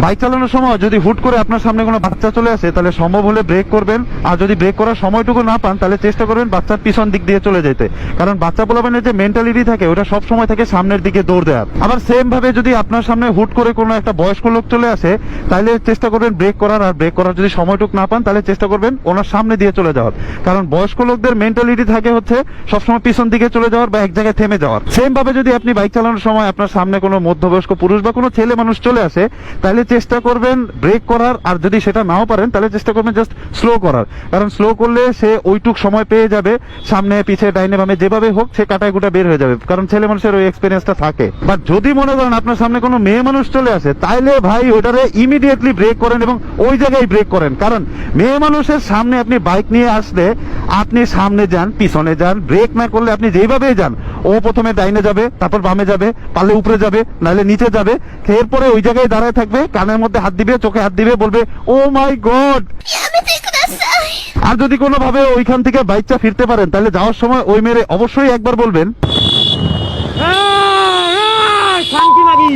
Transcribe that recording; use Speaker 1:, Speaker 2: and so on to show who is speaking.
Speaker 1: Bike চালানোর সময় যদি হুট করে আপনার সামনে কোনো বাচ্চা চলে আসে, তাহলে সম্ভব হলে ব্রেক করবেন। আর যদি ব্রেক করার সময়টুকু না পান, তাহলে চেষ্টা করবেন বাচ্চার পিছন দিক দিয়ে চলে যেতে। কারণ বাচ্চা পোলাপানের যে মেন্টালিটি থাকে, ওটা সব সময় থাকে সামনের দিকে দৌড় দেওয়ার। আবার সেম ভাবে যদি আপনার সামনে হুট করে কোনো একটা বয়স্ক লোক চলে আসে, তাহলে চেষ্টা করবেন ব্রেক করার। আর ব্রেক করার যদি সময়টুকু না পান, তাহলে চেষ্টা করবেন ওনার সামনে দিয়ে চলে যাওয়ার। কারণ বয়স্ক লোকদের মেন্টালিটি থাকে হচ্ছে সবসময় পিছন দিকে চলে যাওয়ার বা এক জায়গায় থেমে যাওয়ার। সেম ভাবে যদি আপনি বাইক চালানোর সময় আপনার সামনে কোনো মধ্যবয়স্ক পুরুষ বা কোনো ছেলে মানুষ চলে আসে, তাহলে চেষ্টা করবেন ব্রেক করার। আর যদি সেটা নাও পারেন, তাহলে চেষ্টা করবেন জাস্ট স্লো করার। কারণ স্লো করলে সে ওইটুক সময় পেয়ে যাবে, সামনে পিছে ডাইনে বামে যেভাবে হোক সে কাটায় গুটা বের হয়ে যাবে। কারণ ছেলে মানুষের ওই এক্সপিরিয়েন্সটা থাকে। বাট যদি মনে করেন আপনার সামনে কোনো মেয়ে মানুষ চলে আসে, তাইলে ভাই ওটারে ইমিডিয়েটলি ব্রেক করেন এবং ওই জায়গায় ব্রেক করেন। কারণ মেয়ে মানুষের সামনে আপনি বাইক নিয়ে আসলে আপনি সামনে যান, পিছনে যান, ব্রেক না করলে আপনি যেভাবেই যান, ও প্রথমে ডাইনে যাবে, তারপর বামে যাবে, পারলে উপরে যাবে, নাহলে নিচে যাবে। এরপরে ওই জায়গায় দাঁড়ায় থাকবে, কানের মধ্যে হাত দিবে, চোখে হাত দিবে, বলবে ও মাই গড। আর যদি কোনোভাবে ওইখান থেকে বাইকটা ফিরতে পারেন, তাহলে যাওয়ার সময় ওই মেরে অবশ্যই একবার বলবেন
Speaker 2: শান্তি মাগি।